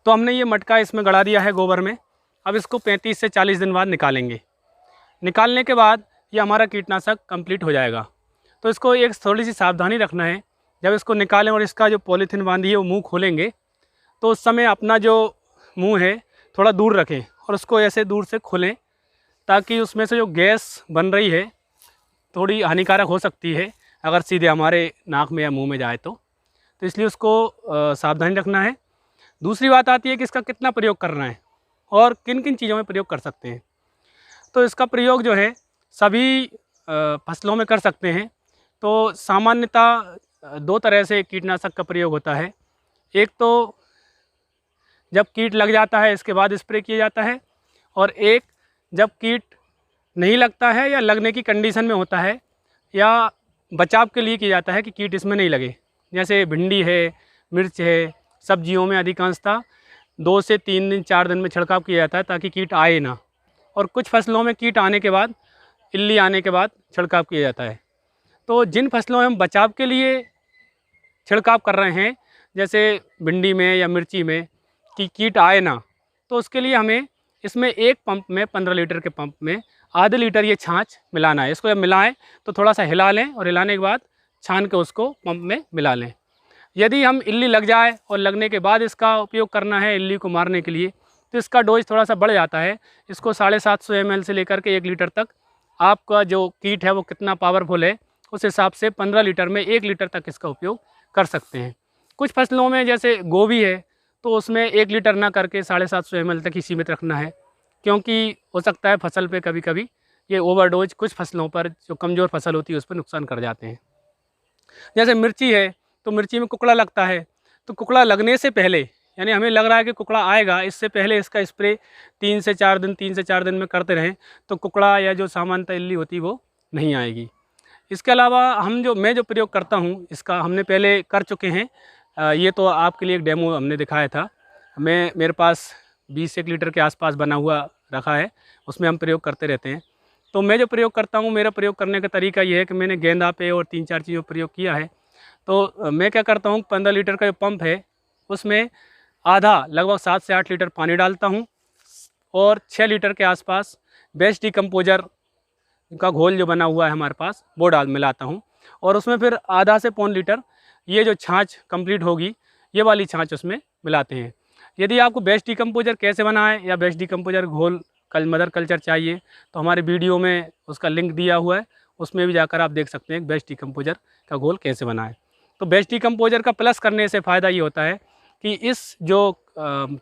तो हमने ये मटका इसमें गड़ा दिया है गोबर में। अब इसको 35 से 40 दिन बाद निकालेंगे। निकालने के बाद ये हमारा कीटनाशक कंप्लीट हो जाएगा। तो इसको एक थोड़ी सी सावधानी रखना है, जब इसको निकालें और इसका जो पॉलीथीन बांधी है वो मुंह खोलेंगे तो उस समय अपना जो मुंह है थोड़ा दूर रखें और उसको ऐसे दूर से खोलें, ताकि उसमें से जो गैस बन रही है थोड़ी हानिकारक हो सकती है अगर सीधे हमारे नाक में या मुंह में जाए तो इसलिए उसको सावधानी रखना है। दूसरी बात आती है कि इसका कितना प्रयोग करना है और किन किन चीज़ों में प्रयोग कर सकते हैं। तो इसका प्रयोग जो है सभी फसलों में कर सकते हैं। तो सामान्यतः दो तरह से कीटनाशक का प्रयोग होता है। एक तो जब कीट लग जाता है इसके बाद स्प्रे किया जाता है, और एक जब कीट नहीं लगता है या लगने की कंडीशन में होता है या बचाव के लिए किया जाता है कि कीट इसमें नहीं लगे। जैसे भिंडी है, मिर्च है, सब्जियों में अधिकांशतः 2 से 3 दिन 4 दिन में छिड़काव किया जाता है ताकि कीट आए ना, और कुछ फसलों में कीट आने के बाद, इल्ली आने के बाद छिड़काव किया जाता है। तो जिन फसलों में हम बचाव के लिए छिड़काव कर रहे हैं, जैसे भिंडी में या मिर्ची में, कि कीट आए ना, तो उसके लिए हमें इसमें एक पंप में 15 लीटर के पंप में आधे लीटर ये छाछ मिलाना है। इसको जब मिलाएं तो थोड़ा सा हिला लें और हिलाने के बाद छान के उसको पंप में मिला लें। यदि हम इल्ली लग जाए और लगने के बाद इसका उपयोग करना है इल्ली को मारने के लिए, तो इसका डोज थोड़ा सा बढ़ जाता है। इसको 750 ml से लेकर के 1 लीटर तक, आपका जो कीट है वो कितना पावरफुल है उस हिसाब से 15 लीटर में 1 लीटर तक इसका उपयोग कर सकते हैं। कुछ फसलों में जैसे गोभी है तो उसमें 1 लीटर ना करके 750 ml तक ही सीमित रखना है, क्योंकि हो सकता है फसल पे कभी कभी ये ओवरडोज कुछ फसलों पर, जो कमज़ोर फसल होती है उस पर नुकसान कर जाते हैं। जैसे मिर्ची है तो मिर्ची में कुकड़ा लगता है, तो कुकड़ा लगने से पहले, यानी हमें लग रहा है कि कुकड़ा आएगा, इससे पहले इसका स्प्रे 3 से 4 दिन में करते रहें तो कुकड़ा या जो सामान्यतः इल्ली होती है वो नहीं आएगी। इसके अलावा मैं जो प्रयोग करता हूँ इसका हमने पहले कर चुके हैं। ये तो आपके लिए एक डेमो हमने दिखाया था। मेरे पास 20-1 लीटर के आसपास बना हुआ रखा है, उसमें हम प्रयोग करते रहते हैं। तो मैं जो प्रयोग करता हूँ, मेरा प्रयोग करने का तरीका ये है कि मैंने गेंदा पे और 3-4 चीज़ों पर प्रयोग किया है। तो मैं क्या करता हूँ, 15 लीटर का जो पंप है उसमें आधा, लगभग 7 से 8 लीटर पानी डालता हूँ और 6 लीटर के आसपास बेस्ट डिकम्पोजर का घोल जो बना हुआ है हमारे पास वो मिलाता हूँ, और उसमें फिर आधा से पौन लीटर ये जो छाछ कंप्लीट होगी ये वाली छाछ उसमें मिलाते हैं। यदि आपको बेस्ट डिकम्पोजर कैसे बनाएं या बेस्ट डिकम्पोजर घोल मदर कल्चर चाहिए तो हमारे वीडियो में उसका लिंक दिया हुआ है, उसमें भी जाकर आप देख सकते हैं बेस्ट डिकम्पोजर का घोल कैसे बनाएं। तो बेस्ट डिकम्पोजर का प्लस करने से फ़ायदा ये होता है कि इस जो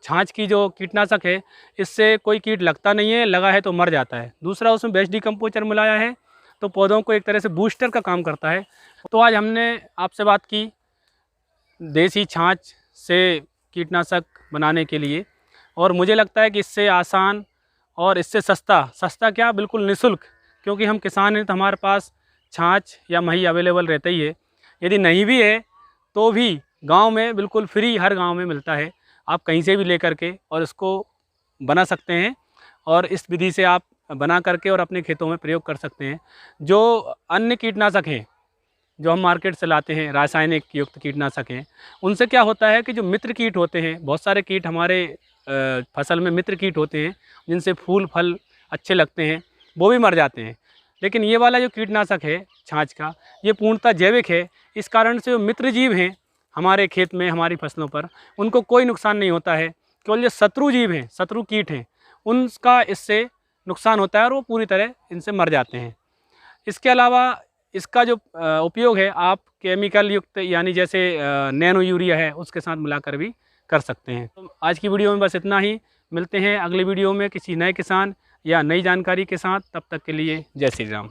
छाछ की जो कीटनाशक है इससे कोई कीट लगता नहीं है, लगा है तो मर जाता है। दूसरा, उसमें बेस्ट डिकम्पोजर मिलाया है तो पौधों को एक तरह से बूस्टर का काम करता है। तो आज हमने आपसे बात की देसी छाछ से कीटनाशक बनाने के लिए, और मुझे लगता है कि इससे आसान और इससे सस्ता क्या, बिल्कुल निःशुल्क, क्योंकि हम किसान हैं तो हमारे पास छाछ या मही अवेलेबल रहता ही है। यदि नहीं भी है तो भी गांव में बिल्कुल फ्री, हर गांव में मिलता है, आप कहीं से भी लेकर के और इसको बना सकते हैं, और इस विधि से आप बना करके और अपने खेतों में प्रयोग कर सकते हैं। जो अन्य कीटनाशक हैं जो हम मार्केट से लाते हैं, रासायनिक युक्त कीटनाशक हैं, उनसे क्या होता है कि जो मित्र कीट होते हैं, बहुत सारे कीट हमारे फसल में मित्र कीट होते हैं जिनसे फूल फल अच्छे लगते हैं, वो भी मर जाते हैं। लेकिन ये वाला जो कीटनाशक है छाछ का, ये पूर्णतः जैविक है। इस कारण से जो मित्र जीव हैं हमारे खेत में, हमारी फसलों पर, उनको कोई नुकसान नहीं होता है। केवल जो शत्रु जीव हैं, शत्रु कीट हैं, उनका इससे नुकसान होता है और वो पूरी तरह इनसे मर जाते हैं। इसके अलावा इसका जो उपयोग है आप केमिकल युक्त, यानी जैसे नैनो यूरिया है, उसके साथ मिलाकर भी कर सकते हैं। तो आज की वीडियो में बस इतना ही। मिलते हैं अगली वीडियो में किसी नए किसान या नई जानकारी के साथ। तब तक के लिए जय श्री राम।